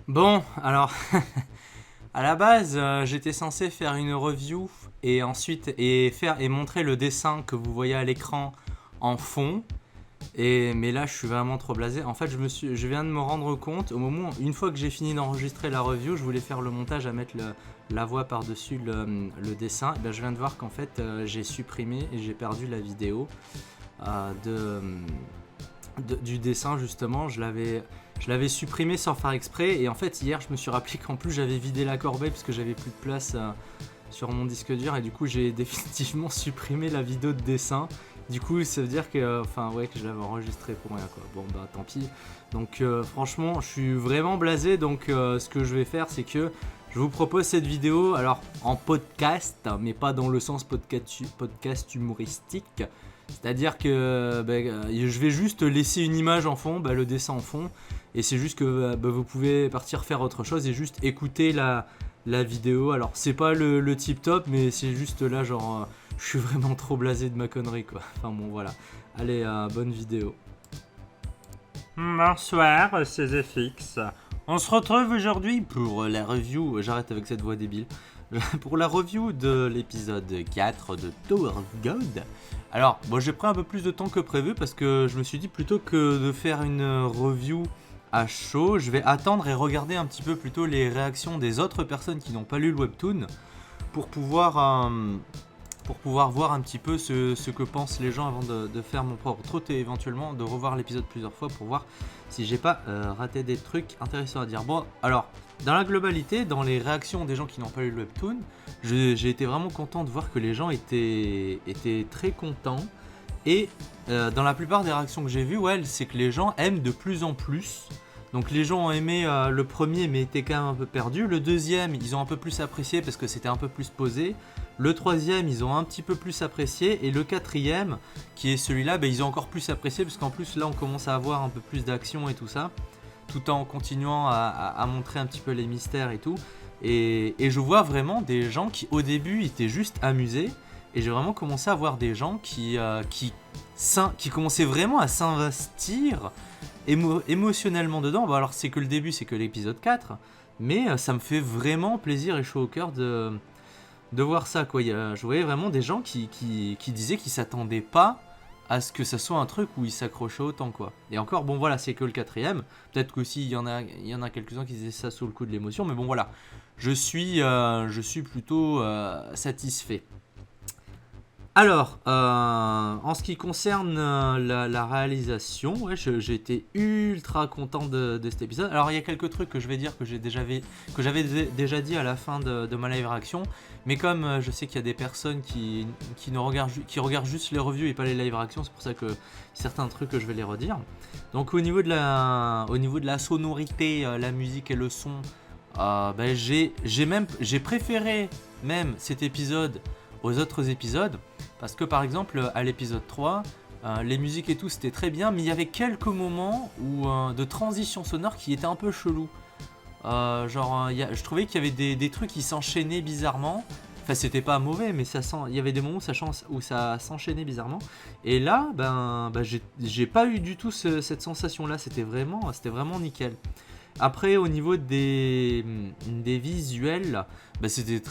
Bon, alors, à la base, j'étais censé faire une review et ensuite faire et montrer le dessin que vous voyez à l'écran en fond. Mais là, je suis vraiment trop blasé. En fait, je viens de me rendre compte au moment, une fois que j'ai fini d'enregistrer la review, je voulais faire le montage à mettre la voix par-dessus le dessin. Et ben, je viens de voir qu'en fait, j'ai supprimé et j'ai perdu la vidéo du dessin justement. Je l'avais supprimé sans faire exprès et en fait hier je me suis rappelé qu'en plus j'avais vidé la corbeille parce que j'avais plus de place sur mon disque dur et du coup j'ai définitivement supprimé la vidéo de dessin. Du coup ça veut dire que que je l'avais enregistré pour rien quoi. Bon bah tant pis. Donc franchement je suis vraiment blasé donc ce que je vais faire c'est que je vous propose cette vidéo alors en podcast mais pas dans le sens podcast humoristique. C'est-à-dire que je vais juste laisser une image en fond, le dessin en fond, et c'est juste que vous pouvez partir faire autre chose et juste écouter la vidéo. Alors c'est pas le tip top, mais c'est juste là genre je suis vraiment trop blasé de ma connerie quoi. Enfin bon voilà. Allez, bonne vidéo. Bonsoir, c'est ZFX. On se retrouve aujourd'hui Pour la review, j'arrête avec cette voix débile. Pour la review de l'épisode 4 de Tower of God. Alors, bon, j'ai pris un peu plus de temps que prévu parce que je me suis dit plutôt que de faire une review à chaud, je vais attendre et regarder un petit peu plutôt les réactions des autres personnes qui n'ont pas lu le webtoon pour pouvoir, voir un petit peu ce que pensent les gens avant de faire mon propre trotte et éventuellement de revoir l'épisode plusieurs fois pour voir si j'ai pas raté des trucs intéressants à dire. Bon, alors, dans la globalité, dans les réactions des gens qui n'ont pas lu le webtoon, j'ai été vraiment content de voir que les gens étaient très contents. Et dans la plupart des réactions que j'ai vues, c'est que les gens aiment de plus en plus. Donc les gens ont aimé le premier mais étaient quand même un peu perdus. Le deuxième, ils ont un peu plus apprécié parce que c'était un peu plus posé. Le troisième, ils ont un petit peu plus apprécié. Et le quatrième, qui est celui-là, ils ont encore plus apprécié parce qu'en plus là on commence à avoir un peu plus d'action et tout ça. Tout en continuant à montrer un petit peu les mystères et tout. Et je vois vraiment des gens qui au début étaient juste amusés. Et j'ai vraiment commencé à voir des gens qui commençaient vraiment à s'investir émotionnellement dedans. Bon, alors c'est que le début, c'est que l'épisode 4. Mais ça me fait vraiment plaisir et chaud au cœur de voir ça, quoi. Je voyais vraiment des gens qui disaient qu'ils s'attendaient pas à ce que ça soit un truc où ils s'accrochaient autant, quoi. Et encore, bon voilà, c'est que le quatrième. Peut-être qu'aussi il y en a quelques-uns qui disaient ça sous le coup de l'émotion, mais bon voilà. Je suis plutôt satisfait. Alors, en ce qui concerne la réalisation, j'ai été ultra content de cet épisode. Alors, il y a quelques trucs que je vais dire que j'avais déjà dit à la fin de ma live réaction, mais comme je sais qu'il y a des personnes qui regardent juste les reviews et pas les live réactions, c'est pour ça que certains trucs que je vais les redire. Donc, au niveau de la sonorité, la musique et le son, j'ai préféré même cet épisode aux autres épisodes parce que par exemple à l'épisode 3 les musiques et tout c'était très bien mais il y avait quelques moments de transition sonore qui étaient un peu chelous, je trouvais qu'il y avait des trucs qui s'enchaînaient bizarrement. Enfin c'était pas mauvais mais il y avait des moments où ça s'enchaînait bizarrement et là j'ai pas eu du tout cette sensation là, c'était vraiment nickel. Après, au niveau des visuels, c'était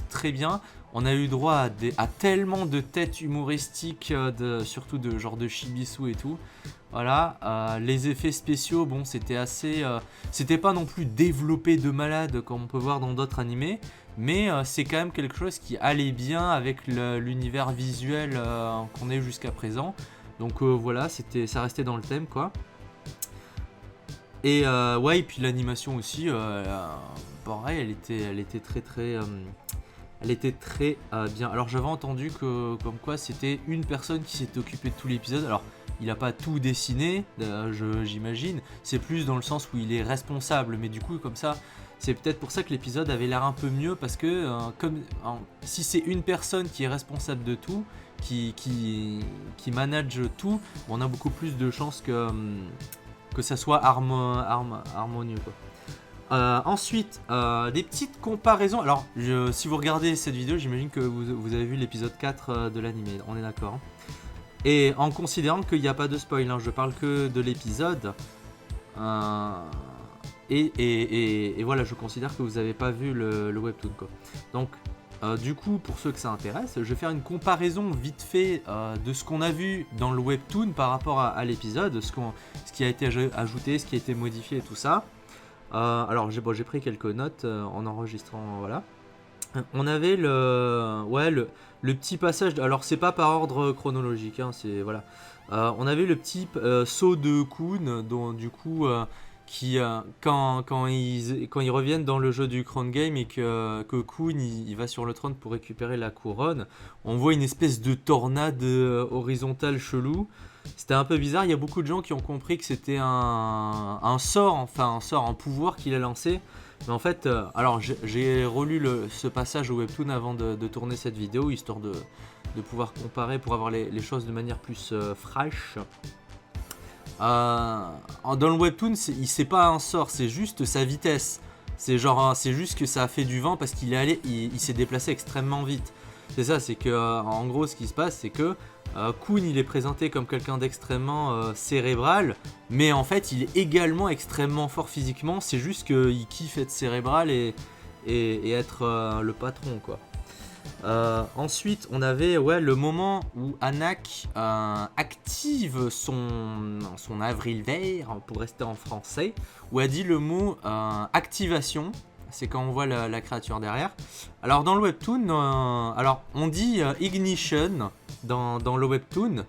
très bien. On a eu droit à tellement de têtes humoristiques, surtout de genre de Chibisu et tout. Voilà, les effets spéciaux, bon, c'était pas non plus développé de malade comme on peut voir dans d'autres animés, mais c'est quand même quelque chose qui allait bien avec l'univers visuel qu'on a eu jusqu'à présent. Donc voilà, ça restait dans le thème, quoi. Et et puis l'animation aussi, pareil, elle était très bien. Alors j'avais entendu que comme quoi c'était une personne qui s'était occupée de tout l'épisode. Alors il a pas tout dessiné, j'imagine. C'est plus dans le sens où il est responsable, mais du coup comme ça, c'est peut-être pour ça que l'épisode avait l'air un peu mieux parce que si c'est une personne qui est responsable de tout, qui manage tout, on a beaucoup plus de chances que ça soit harmonieux, quoi. Ensuite, des petites comparaisons. Alors, si vous regardez cette vidéo, j'imagine que vous avez vu l'épisode 4 de l'anime, on est d'accord, hein. Et en considérant qu'il n'y a pas de spoil, hein, je parle que de l'épisode. Et voilà, je considère que vous n'avez pas vu le webtoon, quoi. Donc, du coup, pour ceux que ça intéresse, je vais faire une comparaison vite fait de ce qu'on a vu dans le webtoon par rapport à l'épisode, ce qui a été ajouté, ce qui a été modifié et tout ça. Alors, j'ai pris quelques notes en enregistrant, voilà. On avait le petit passage. Alors, c'est pas par ordre chronologique, hein, c'est voilà. On avait le petit saut de Kun, dont du coup, quand ils reviennent dans le jeu du Crown Game et que Kun il va sur le trône pour récupérer la couronne, on voit une espèce de tornade horizontale chelou. C'était un peu bizarre. Il y a beaucoup de gens qui ont compris que c'était un sort, un pouvoir qu'il a lancé. Mais en fait, alors j'ai relu ce passage au webtoon avant de tourner cette vidéo, histoire de pouvoir comparer pour avoir les choses de manière plus fraîche. Dans le webtoon, c'est pas un sort, c'est juste sa vitesse. C'est juste que ça a fait du vent parce qu'il s'est déplacé extrêmement vite. C'est ça, c'est que en gros, ce qui se passe, c'est que Kun il est présenté comme quelqu'un d'extrêmement cérébral, mais en fait il est également extrêmement fort physiquement, c'est juste qu'il kiffe être cérébral et être le patron, quoi. Ensuite on avait le moment où Anak active son avril vert, pour rester en français, où elle dit le mot activation. C'est quand on voit la créature derrière. Alors dans le webtoon, alors on dit ignition dans le webtoon.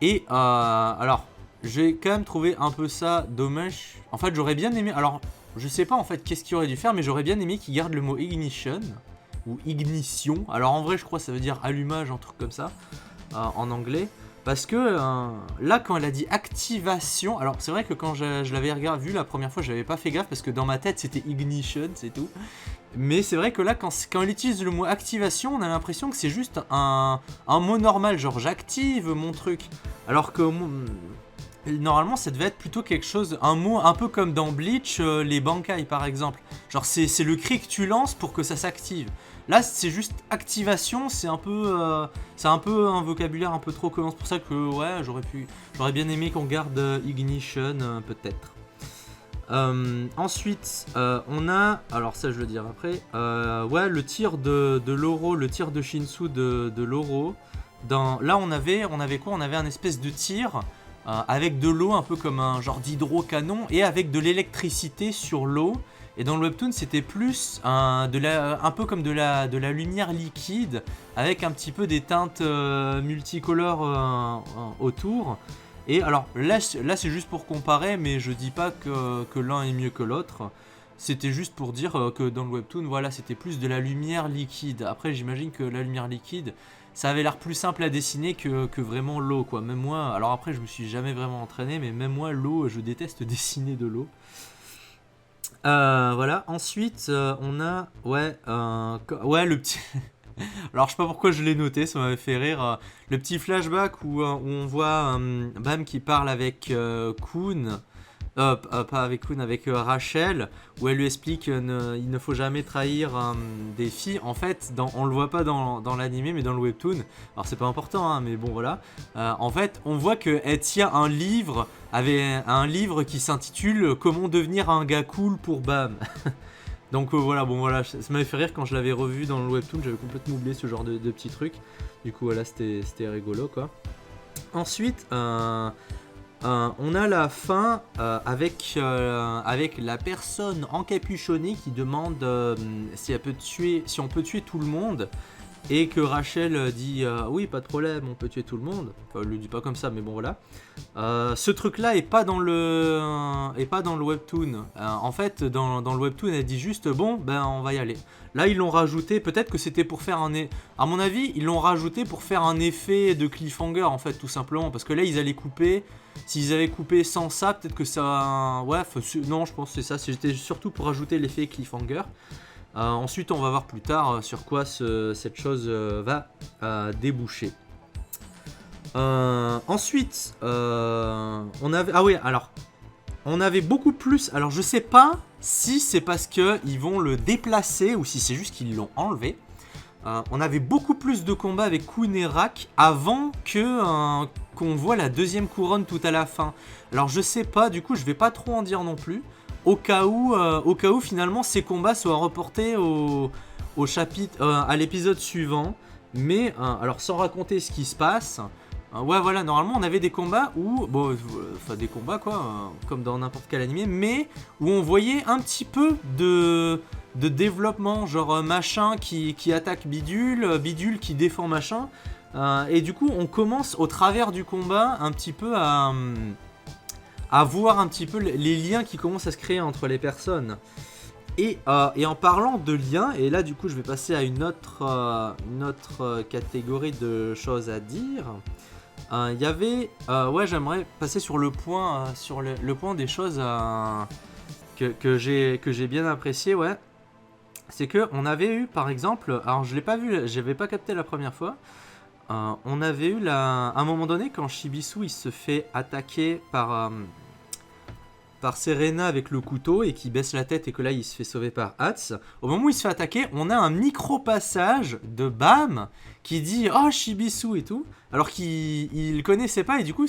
Et alors j'ai quand même trouvé un peu ça dommage. En fait j'aurais bien aimé, alors je sais pas en fait qu'est-ce qu'il aurait dû faire, mais j'aurais bien aimé qu'il garde le mot ignition ou ignition. Alors en vrai je crois que ça veut dire allumage, un truc comme ça en anglais. Parce que là, quand elle a dit activation, alors c'est vrai que quand je l'avais vu la première fois, j'avais pas fait gaffe parce que dans ma tête c'était ignition, c'est tout. Mais c'est vrai que là, quand elle utilise le mot activation, on a l'impression que c'est juste un mot normal, genre j'active mon truc. Alors que normalement, ça devait être plutôt quelque chose, un mot un peu comme dans Bleach, les Bankai par exemple. Genre c'est le cri que tu lances pour que ça s'active. Là, c'est juste activation, c'est un peu un vocabulaire un peu trop commun. C'est pour ça que j'aurais bien aimé qu'on garde ignition peut-être. Ensuite, on a, alors ça je le dirai après, le tir de Loro, le tir de Shinsu de Loro. Là on avait quoi? On avait un espèce de tir avec de l'eau, un peu comme un genre d'hydrocanon, et avec de l'électricité sur l'eau. Et dans le webtoon, c'était plus un peu comme de la lumière liquide, avec un petit peu des teintes multicolores autour. Et alors là c'est juste pour comparer, mais je dis pas que l'un est mieux que l'autre. C'était juste pour dire que dans le webtoon, voilà, c'était plus de la lumière liquide. Après, j'imagine que la lumière liquide, ça avait l'air plus simple à dessiner que vraiment l'eau, quoi. Même moi, alors après, je me suis jamais vraiment entraîné, mais même moi, l'eau, je déteste dessiner de l'eau. Voilà, ensuite on a le petit alors je sais pas pourquoi je l'ai noté, ça m'avait fait rire, le petit flashback où on voit Bam qui parle avec Kun, pas avec Kun, avec Rachel, où elle lui explique qu'il ne faut jamais trahir des filles. En fait, on le voit pas dans l'animé, mais dans le webtoon, alors c'est pas important, hein, mais bon voilà, en fait on voit qu'elle tient un livre qui s'intitule Comment devenir un gars cool pour Bam. Donc voilà, ça m'avait fait rire quand je l'avais revu dans le webtoon, j'avais complètement oublié ce genre de petits trucs. Du coup voilà, c'était rigolo, quoi. Ensuite, on a la fin avec la personne encapuchonnée qui demande si on peut tuer tout le monde. Et que Rachel dit oui, pas de problème, on peut tuer tout le monde. Enfin, elle le dit pas comme ça, mais bon voilà. Ce truc-là est pas dans le webtoon. En fait, dans le webtoon, elle dit juste bon, ben on va y aller. Là, ils l'ont rajouté. Peut-être que c'était pour faire à mon avis, ils l'ont rajouté pour faire un effet de cliffhanger, en fait, tout simplement. Parce que là, ils allaient couper. S'ils avaient coupé sans ça, peut-être que ça. Ouais, non, je pense que c'est ça. C'était surtout pour rajouter l'effet cliffhanger. Ensuite, on va voir plus tard sur quoi cette chose va déboucher. Ensuite, on avait beaucoup plus. Alors, je sais pas si c'est parce qu'ils vont le déplacer ou si c'est juste qu'ils l'ont enlevé. On avait beaucoup plus de combats avec Kun et Rak avant qu'on voit la deuxième couronne tout à la fin. Alors, je sais pas, du coup, je vais pas trop en dire non plus. au cas où finalement ces combats soient reportés au chapitre, à l'épisode suivant. Mais alors sans raconter ce qui se passe, ouais voilà, normalement on avait des combats où, bon, enfin des combats quoi, comme dans n'importe quel animé, mais où on voyait un petit peu de développement, genre machin qui attaque bidule, bidule qui défend machin. Et du coup on commence au travers du combat un petit peu à voir un petit peu les liens qui commencent à se créer entre les personnes. Et en parlant de liens, et là du coup je vais passer à une autre catégorie de choses à dire. Il y avait, ouais, j'aimerais passer sur le point, le point des choses que j'ai bien apprécié, ouais. C'est que on avait eu par exemple, alors je l'ai pas vu, j'avais pas capté la première fois. On avait eu à un moment donné quand Shibisu il se fait attaquer par Serena avec le couteau et qui baisse la tête et que là il se fait sauver par Hats. Au moment où il se fait attaquer, on a un micro-passage de Bam qui dit « Oh Shibisu » et tout, alors qu'il le connaissait pas et du coup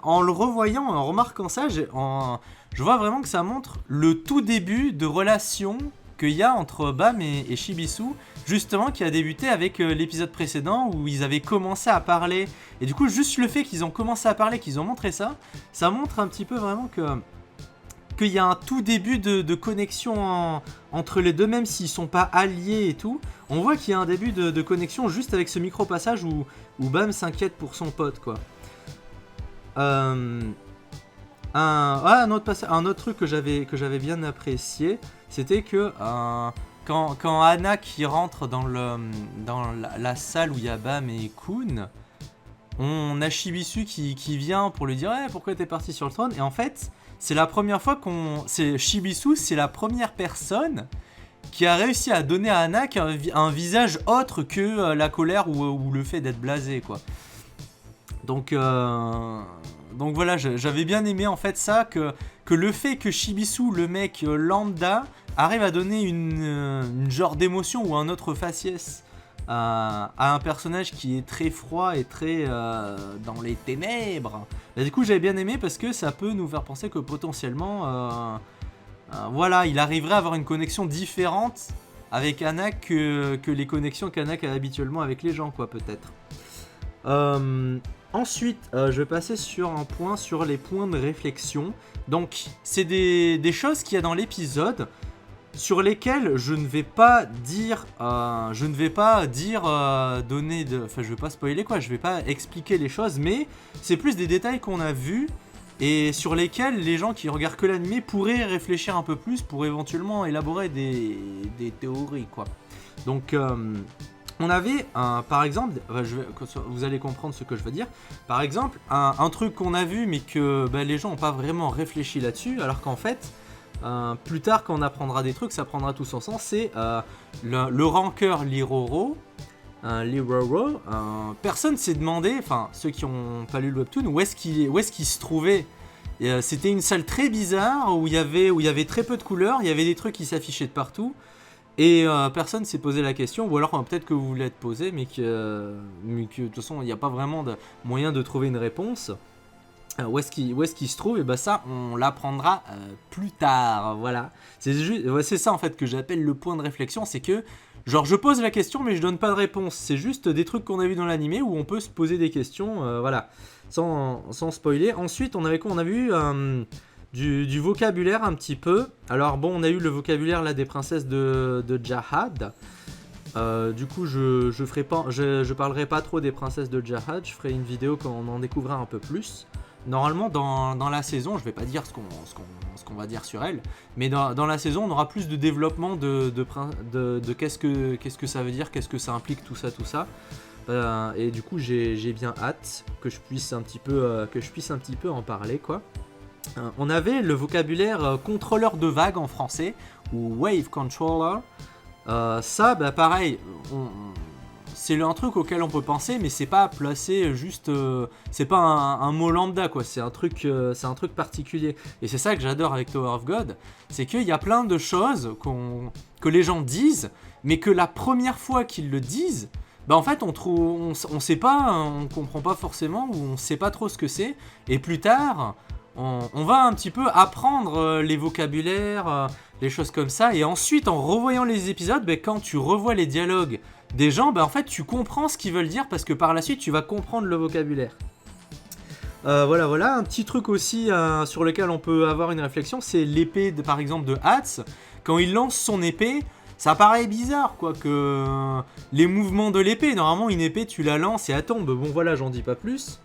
en le revoyant, en remarquant ça, je vois vraiment que ça montre le tout début de relation qu'il y a entre Bam et Shibisu, justement qui a débuté avec l'épisode précédent où ils avaient commencé à parler. Et du coup, juste le fait qu'ils ont commencé à parler, qu'ils ont montré ça, ça montre un petit peu vraiment qu'il y a un tout début de connexion entre les deux, même s'ils sont pas alliés et tout. On voit qu'il y a un début de connexion juste avec ce micro-passage où Bam s'inquiète pour son pote, quoi. Un autre truc que j'avais bien apprécié, c'était que quand Anna qui rentre dans la salle où il y a Bam et Kun, on a Shibisu qui vient pour lui dire hey, pourquoi t'es parti sur le trône, et en fait c'est la première fois Shibisu, c'est la première personne qui a réussi à donner à Anna un visage autre que la colère ou le fait d'être blasé, quoi. Donc voilà, j'avais bien aimé en fait ça, que le fait que Shibisu, le mec lambda, arrive à donner une genre d'émotion ou un autre faciès à un personnage qui est très froid et très dans les ténèbres. Et du coup j'avais bien aimé parce que ça peut nous faire penser que potentiellement voilà, il arriverait à avoir une connexion différente avec Anna que les connexions qu'Anna a habituellement avec les gens, quoi, peut-être. Ensuite, je vais passer sur un point sur les points de réflexion. Donc, c'est des choses qu'il y a dans l'épisode sur lesquelles je ne vais pas donner de... Enfin, je vais pas spoiler, quoi, je vais pas expliquer les choses, mais c'est plus des détails qu'on a vus et sur lesquels les gens qui regardent que l'anime pourraient réfléchir un peu plus pour éventuellement élaborer des théories, quoi. Donc... on avait, par exemple, vous allez comprendre ce que je veux dire. Par exemple, un truc qu'on a vu mais que les gens n'ont pas vraiment réfléchi là-dessus, alors qu'en fait, plus tard quand on apprendra des trucs, ça prendra tout son sens, c'est le rancœur Liroro. Personne s'est demandé, enfin ceux qui n'ont pas lu le webtoon, où est-ce qu'il se trouvait. C'était une salle très bizarre où il y avait très peu de couleurs, il y avait des trucs qui s'affichaient de partout. Et personne s'est posé la question, ou alors peut-être que vous l'êtes posé, mais que de toute façon il n'y a pas vraiment de moyen de trouver une réponse. Où est-ce qu'il se trouve? Et bah ça on l'apprendra plus tard, voilà. C'est ça en fait que j'appelle le point de réflexion, c'est que genre je pose la question mais je donne pas de réponse. C'est juste des trucs qu'on a vu dans l'animé où on peut se poser des questions, voilà, sans spoiler. Ensuite on avait quoi? On a vu... Du vocabulaire un petit peu. Alors bon, on a eu le vocabulaire là des princesses de Jahad. Du coup, je parlerai pas trop des princesses de Jahad. Je ferai une vidéo quand on en découvrira un peu plus. Normalement, dans la saison, je vais pas dire ce qu'on va dire sur elle, mais dans la saison, on aura plus de développement de qu'est-ce que ça veut dire, qu'est-ce que ça implique, tout ça. Et du coup, j'ai bien hâte que je puisse un petit peu en parler, quoi. On avait le vocabulaire contrôleur de vagues en français, ou wave controller. Ça, pareil, c'est un truc auquel on peut penser, mais c'est pas placé juste... c'est pas un mot lambda, quoi. C'est un truc particulier. Et c'est ça que j'adore avec Tower of God, c'est qu'il y a plein de choses que les gens disent, mais que la première fois qu'ils le disent, en fait, on sait pas, on comprend pas forcément, ou on sait pas trop ce que c'est, et plus tard... on va un petit peu apprendre les vocabulaires, les choses comme ça. Et ensuite, en revoyant les épisodes, quand tu revois les dialogues des gens, en fait, tu comprends ce qu'ils veulent dire parce que par la suite, tu vas comprendre le vocabulaire. Voilà. Un petit truc aussi sur lequel on peut avoir une réflexion, c'est l'épée, par exemple, de Hats. Quand il lance son épée, ça paraît bizarre, quoi, que les mouvements de l'épée. Normalement, une épée, tu la lances et elle tombe. Bon, voilà, j'en dis pas plus.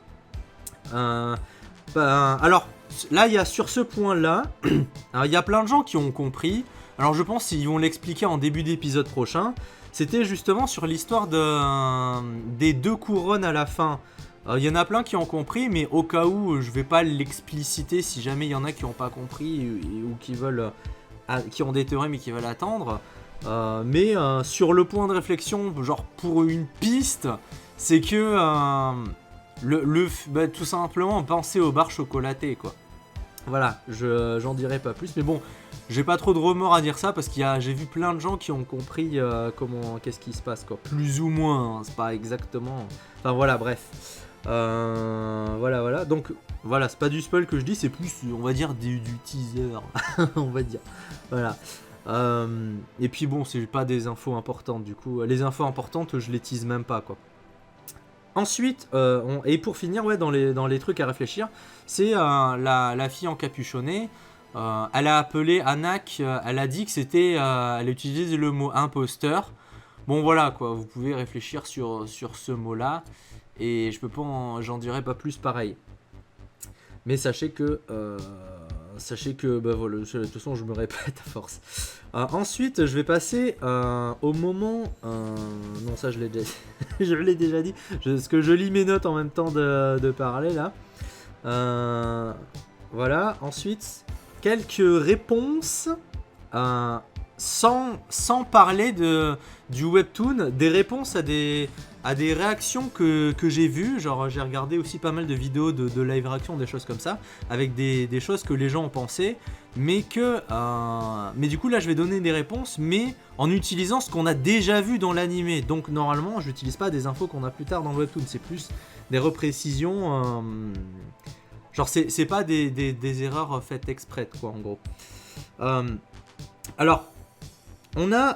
Alors, là, il y a sur ce point-là, il y a plein de gens qui ont compris. Alors, je pense qu'ils vont l'expliquer en début d'épisode prochain. C'était justement sur l'histoire des 2 couronnes à la fin. Il y en a plein qui ont compris, mais au cas où, je vais pas l'expliciter si jamais il y en a qui n'ont pas compris ou qui ont des théories mais qui veulent attendre. Mais sur le point de réflexion, genre pour une piste, c'est que tout simplement penser aux barres chocolatées, quoi. Voilà, j'en dirai pas plus, mais bon, j'ai pas trop de remords à dire ça parce j'ai vu plein de gens qui ont compris qu'est-ce qui se passe, quoi. Plus ou moins, c'est pas exactement. Enfin voilà, bref. Voilà. Donc voilà, c'est pas du spoil que je dis, c'est plus, on va dire, du teaser, on va dire. Voilà. Et puis bon, c'est pas des infos importantes du coup. Les infos importantes, je les tease même pas, quoi. Ensuite, et pour finir, dans les trucs à réfléchir, c'est la fille encapuchonnée. Elle a appelé Anak, elle a dit que c'était, elle a utilisé le mot imposteur. Bon voilà, quoi, vous pouvez réfléchir sur ce mot-là. Et j'en dirai pas plus pareil. Mais sachez que voilà, de toute façon je me répète à force. Ensuite je vais passer au moment, non ça je l'ai déjà je l'ai déjà dit, parce que je lis mes notes en même temps de parler là. Voilà, ensuite quelques réponses sans parler du webtoon, des réponses à des réactions que j'ai vues. Genre j'ai regardé aussi pas mal de vidéos de live réaction, des choses comme ça, avec des choses que les gens ont pensé, mais du coup là je vais donner des réponses, mais en utilisant ce qu'on a déjà vu dans l'animé. Donc normalement je n'utilise pas des infos qu'on a plus tard dans le webtoon, c'est plus des reprécisions, genre c'est pas des erreurs faites exprès, quoi, en gros. Alors on a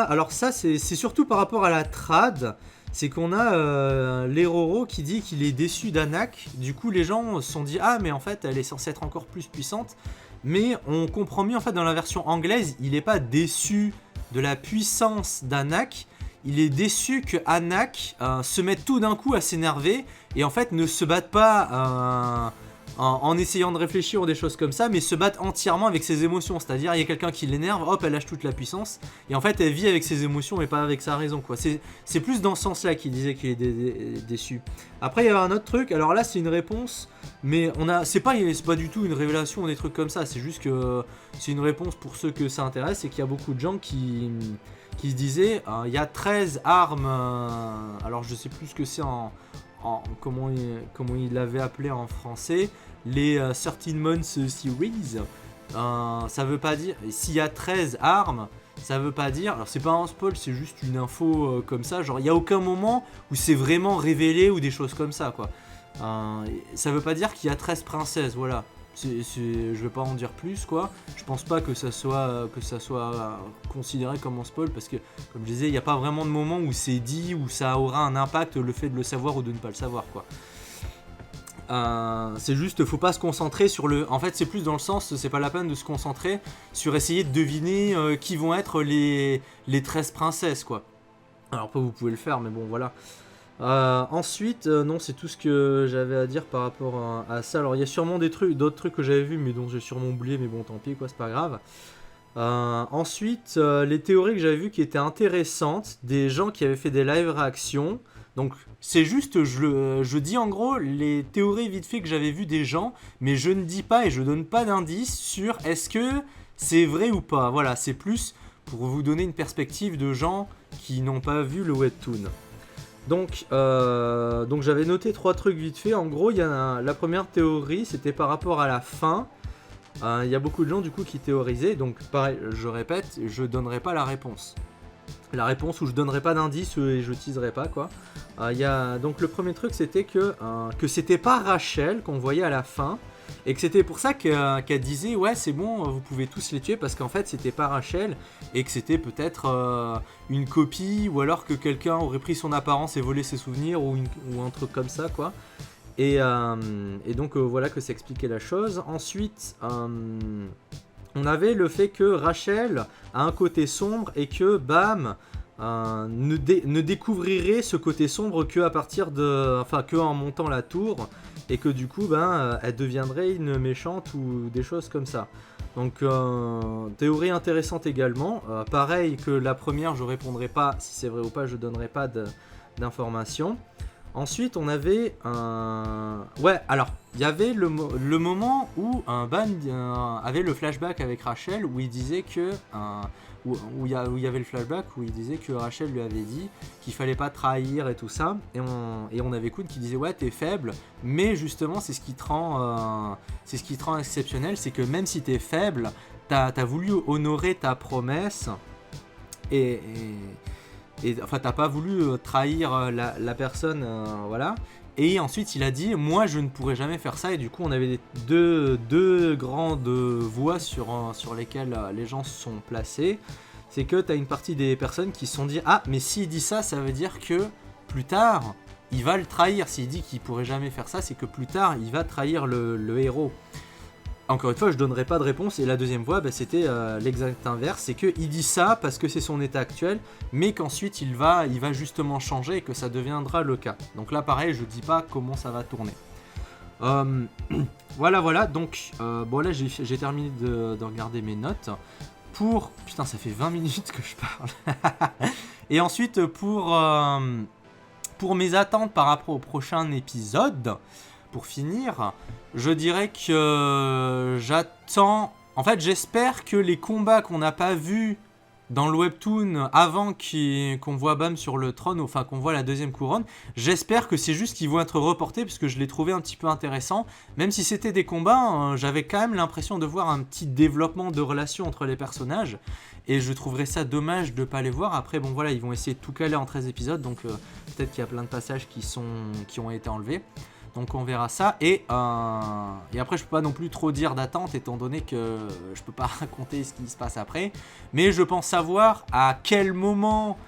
alors ça c'est surtout par rapport à la trad. C'est qu'on a l'Eroro qui dit qu'il est déçu d'Anak. Du coup les gens se sont dit ah mais en fait elle est censée être encore plus puissante. Mais on comprend mieux en fait dans la version anglaise, il n'est pas déçu de la puissance d'Anak. Il est déçu que Anak se mette tout d'un coup à s'énerver et en fait ne se batte pas en essayant de réfléchir ou des choses comme ça, mais se batte entièrement avec ses émotions. C'est-à-dire il y a quelqu'un qui l'énerve, hop, elle lâche toute la puissance et en fait elle vit avec ses émotions et pas avec sa raison, quoi. C'est plus dans ce sens-là qu'il disait qu'il est déçu. Après il y a un autre truc, alors là c'est une réponse, mais c'est pas du tout une révélation ou des trucs comme ça, c'est juste que c'est une réponse pour ceux que ça intéresse, et qu'il y a beaucoup de gens qui se disaient il y a 13 armes, alors je sais plus ce que c'est comment il l'avait appelé en français, les 13 Months Series. Ça veut pas dire, s'il y a 13 armes, ça veut pas dire, alors c'est pas un spoil, c'est juste une info comme ça, genre il y a aucun moment où c'est vraiment révélé ou des choses comme ça, quoi. Ça veut pas dire qu'il y a 13 princesses, voilà. Je vais pas en dire plus, quoi. Je pense pas que ça soit considéré comme un spoil, parce que comme je disais, il n'y a pas vraiment de moment où c'est dit, où ça aura un impact, le fait de le savoir ou de ne pas le savoir, quoi. C'est juste, faut pas se concentrer sur le... En fait c'est plus dans le sens, c'est pas la peine de se concentrer sur essayer de deviner qui vont être les 13 princesses, quoi. Alors après vous pouvez le faire, mais bon voilà. Ensuite, non, c'est tout ce que j'avais à dire par rapport à ça. Alors il y a sûrement d'autres trucs que j'avais vus, mais dont j'ai sûrement oublié, mais bon tant pis, quoi, c'est pas grave. Ensuite, les théories que j'avais vues qui étaient intéressantes, des gens qui avaient fait des live réactions. Donc c'est juste, je dis en gros les théories vite fait que j'avais vues des gens, mais je ne dis pas et je donne pas d'indice sur est-ce que c'est vrai ou pas. Voilà, c'est plus pour vous donner une perspective de gens qui n'ont pas vu le webtoon. Donc j'avais noté 3 trucs vite fait. En gros, la première théorie, c'était par rapport à la fin. Il y a beaucoup de gens du coup qui théorisaient. Donc pareil, je répète, je donnerai pas la réponse. La réponse où je donnerai pas d'indice et je teaserai pas, quoi. Donc le premier truc, c'était que c'était pas Rachel qu'on voyait à la fin. et que c'était pour ça qu'elle disait ouais c'est bon, vous pouvez tous les tuer, parce qu'en fait c'était pas Rachel, et que c'était peut-être une copie, ou alors que quelqu'un aurait pris son apparence et volé ses souvenirs, ou un truc comme ça quoi. Et donc voilà que s'expliquait la chose. Ensuite, on avait le fait que Rachel a un côté sombre, et que Bam ne découvrirait ce côté sombre que à partir de, enfin que en montant la tour, et que du coup elle deviendrait une méchante ou des choses comme ça. Donc théorie intéressante également. Pareil que la première, je répondrai pas si c'est vrai ou pas, je donnerai pas d'informations. Ensuite, on avait ouais, alors, il y avait le moment où Ban avait le flashback avec Rachel, où il disait que... où il y avait le flashback où il disait que Rachel lui avait dit qu'il fallait pas trahir et tout ça. Et on avait Kun qui disait ouais, t'es faible, mais justement, c'est ce qui te rend exceptionnel, c'est que même si t'es faible, t'as voulu honorer ta promesse, et enfin t'as pas voulu trahir la personne, voilà. Et ensuite il a dit moi je ne pourrais jamais faire ça, et du coup on avait deux grandes voies sur lesquelles les gens se sont placés. C'est que t'as une partie des personnes qui se sont dit ah mais s'il dit ça, ça veut dire que plus tard il va le trahir. S'il dit qu'il pourrait jamais faire ça, c'est que plus tard il va trahir le héros. Encore une fois, je donnerai pas de réponse. Et la deuxième voie, c'était l'exact inverse. C'est qu'il dit ça parce que c'est son état actuel, mais qu'ensuite il va justement changer, et que ça deviendra le cas. Donc là, pareil, je dis pas comment ça va tourner. Voilà. Donc, bon là, j'ai terminé de regarder mes notes. Putain, ça fait 20 minutes que je parle. Et ensuite, pour mes attentes par rapport au prochain épisode, pour finir, je dirais que j'attends... En fait, j'espère que les combats qu'on n'a pas vus dans le webtoon avant qu'on voit Bam sur le trône, enfin qu'on voit la deuxième couronne, j'espère que c'est juste qu'ils vont être reportés, parce que je l'ai trouvé un petit peu intéressant. Même si c'était des combats, j'avais quand même l'impression de voir un petit développement de relation entre les personnages, et je trouverais ça dommage de ne pas les voir. Après, bon voilà, ils vont essayer de tout caler en 13 épisodes, donc peut-être qu'il y a plein de passages qui ont été enlevés. Donc on verra ça, et après je peux pas non plus trop dire d'attente, étant donné que je peux pas raconter ce qui se passe après, mais je pense savoir à quel moment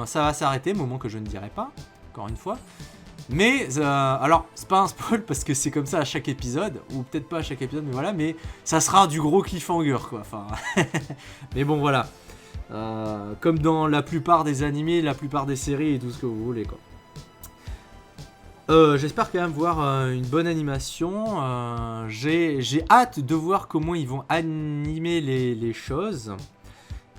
ça va s'arrêter, moment que je ne dirai pas, encore une fois. Mais alors c'est pas un spoil parce que c'est comme ça à chaque épisode, ou peut-être pas à chaque épisode, mais voilà, mais ça sera du gros cliffhanger quoi, enfin... mais bon voilà, comme dans la plupart des animés, la plupart des séries et tout ce que vous voulez quoi. J'espère quand même voir une bonne animation. J'ai hâte de voir comment ils vont animer les choses,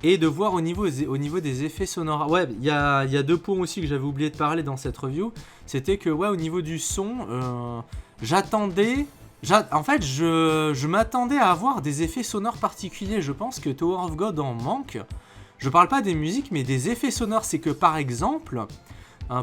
et de voir au niveau des effets sonores. Ouais, il y a deux points aussi que j'avais oublié de parler dans cette review. C'était que ouais, au niveau du son, en fait, je m'attendais à avoir des effets sonores particuliers. Je pense que Tower of God en manque. Je parle pas des musiques, mais des effets sonores. C'est que par exemple...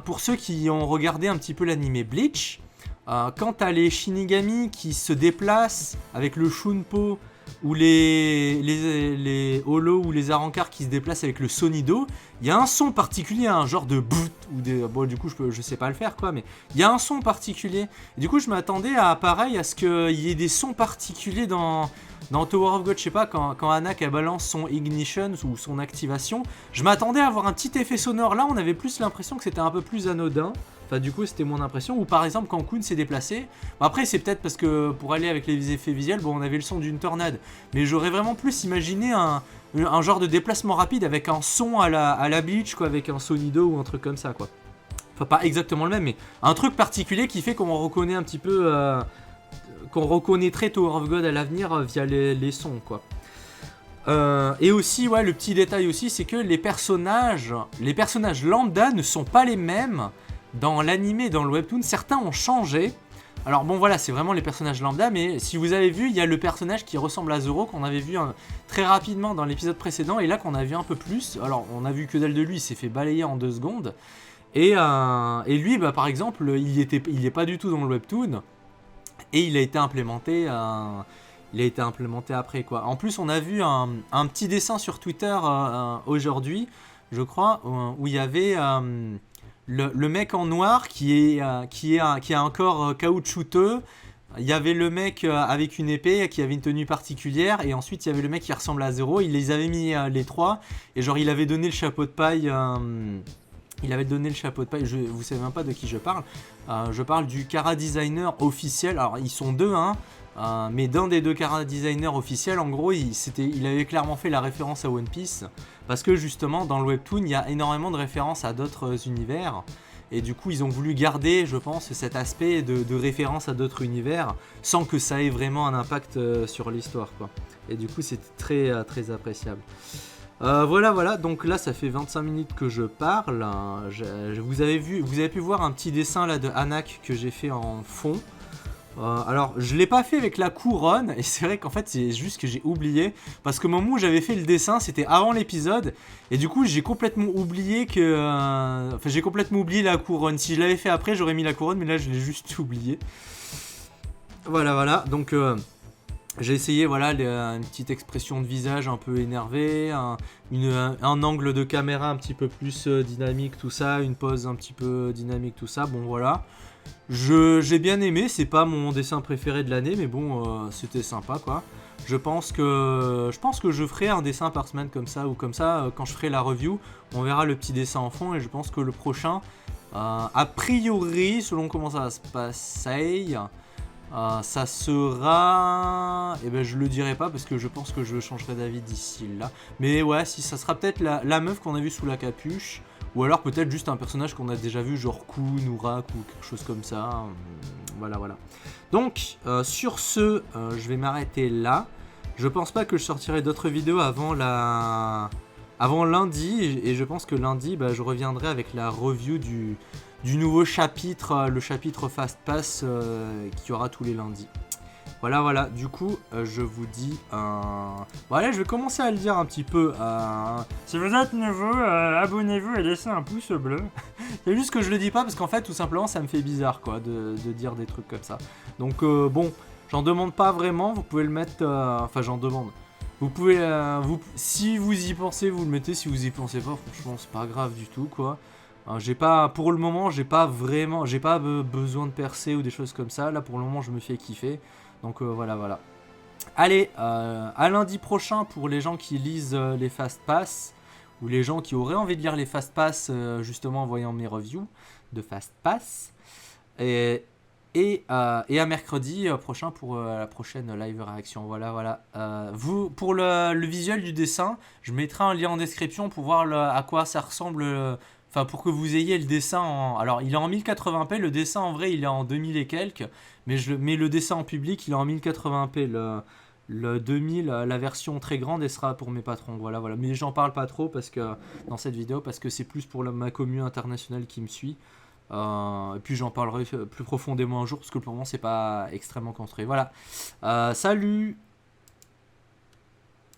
pour ceux qui ont regardé un petit peu l'anime Bleach, quand t'as les Shinigami qui se déplacent avec le Shunpo, ou les Holo ou les Arrancars qui se déplacent avec le Sonido, il y a un son particulier, un genre de bout, ou bon du coup je sais pas le faire quoi, mais il y a un son particulier. Et du coup je m'attendais à ce qu'il y ait des sons particuliers dans Tower of God, je sais pas, quand Anak elle balance son ignition ou son activation, je m'attendais à avoir un petit effet sonore. Là on avait plus l'impression que c'était un peu plus anodin. Enfin du coup c'était mon impression. Ou par exemple quand Kun s'est déplacé, après c'est peut-être parce que pour aller avec les effets visuels, bon on avait le son d'une tornade, mais j'aurais vraiment plus imaginé un genre de déplacement rapide avec un son à la Bleach quoi, avec un Sonido ou un truc comme ça quoi. Enfin pas exactement le même, mais un truc particulier qui fait qu'on reconnaît un petit peu... qu'on reconnaîtrait Tower of God à l'avenir via les sons quoi. Et aussi ouais, le petit détail aussi, c'est que les personnages lambda ne sont pas les mêmes dans l'anime, dans le webtoon. Certains ont changé. Alors bon voilà, c'est vraiment les personnages lambda, mais si vous avez vu, il y a le personnage qui ressemble à Zoro qu'on avait vu très rapidement dans l'épisode précédent, et là qu'on a vu un peu plus. Alors on a vu que dalle de lui, il s'est fait balayer en 2 secondes. Et lui par exemple, il est pas du tout dans le webtoon. Et il a été implémenté après quoi. En plus on a vu un petit dessin sur Twitter aujourd'hui, je crois, où il y avait le mec en noir qui a un corps caoutchouteux, Il y avait le mec avec une épée qui avait une tenue particulière, et ensuite il y avait le mec qui ressemble à Zero. Ils les avaient mis les trois, et genre il avait donné le chapeau de paille. Il avait donné le chapeau de paille. Vous savez même pas de qui je parle. Je parle du Chara designer officiel. Alors ils sont deux, hein. Mais d'un des deux Chara designers officiels, en gros, il avait clairement fait la référence à One Piece. Parce que justement, dans le webtoon, il y a énormément de références à d'autres univers. Et du coup, ils ont voulu garder, je pense, cet aspect de référence à d'autres univers, sans que ça ait vraiment un impact sur l'histoire, quoi. Et du coup, c'était très appréciable. Voilà, donc là ça fait 25 minutes que je parle. Vous avez pu voir un petit dessin là de Anak que j'ai fait en fond. Alors je l'ai pas fait avec la couronne, et c'est vrai qu'en fait c'est juste que j'ai oublié, parce qu'au moment où j'avais fait le dessin c'était avant l'épisode, et du coup j'ai complètement oublié j'ai complètement oublié la couronne. Si je l'avais fait après j'aurais mis la couronne, mais là je l'ai juste oublié. Voilà, donc j'ai essayé, voilà, une petite expression de visage un peu énervé, un angle de caméra un petit peu plus dynamique, tout ça, une pose un petit peu dynamique, tout ça. Bon, voilà. J'ai bien aimé, c'est pas mon dessin préféré de l'année, mais bon, c'était sympa, quoi. Je pense que je ferai un dessin par semaine comme ça, ou comme ça, quand je ferai la review, on verra le petit dessin en fond, et je pense que le prochain, a priori, selon comment ça va se passer... ça sera... Eh ben je le dirai pas parce que je pense que je changerai d'avis d'ici là. Mais ouais, si ça sera peut-être la meuf qu'on a vue sous la capuche. Ou alors peut-être juste un personnage qu'on a déjà vu, genre Kun ou Rak ou quelque chose comme ça. Voilà. Donc sur ce, je vais m'arrêter là. Je pense pas que je sortirai d'autres vidéos avant lundi. Et je pense que lundi, je reviendrai avec la review du nouveau chapitre, le chapitre Fast Pass qui aura tous les lundis. Voilà, du coup, je vous dis... Voilà, je vais commencer à le dire un petit peu. Si vous êtes nouveau, abonnez-vous et laissez un pouce bleu. C'est juste que je le dis pas parce qu'en fait, tout simplement, ça me fait bizarre, quoi, de dire des trucs comme ça. Donc, bon, j'en demande pas vraiment, vous pouvez le mettre... Enfin, j'en demande. Vous pouvez... si vous y pensez, vous le mettez. Si vous y pensez pas, franchement, c'est pas grave du tout, quoi. Pour le moment, j'ai pas besoin de percer ou des choses comme ça. Là, pour le moment, je me fais kiffer. Donc voilà. Allez, à lundi prochain pour les gens qui lisent les Fast Pass, ou les gens qui auraient envie de lire les Fast Pass, justement en voyant mes reviews de Fast Pass. Et à mercredi prochain pour la prochaine live réaction. Voilà. Vous, pour le visuel du dessin, je mettrai un lien en description pour voir à quoi ça ressemble. Enfin, pour que vous ayez le dessin Alors, il est en 1080p, le dessin en vrai, il est en 2000 et quelques. Mais le dessin en public, il est en 1080p. Le 2000, la version très grande, elle sera pour mes patrons. Voilà. Mais j'en parle pas trop dans cette vidéo, parce que c'est plus pour ma commu internationale qui me suit. Et puis j'en parlerai plus profondément un jour, parce que pour le moment, c'est pas extrêmement construit. Voilà. Salut!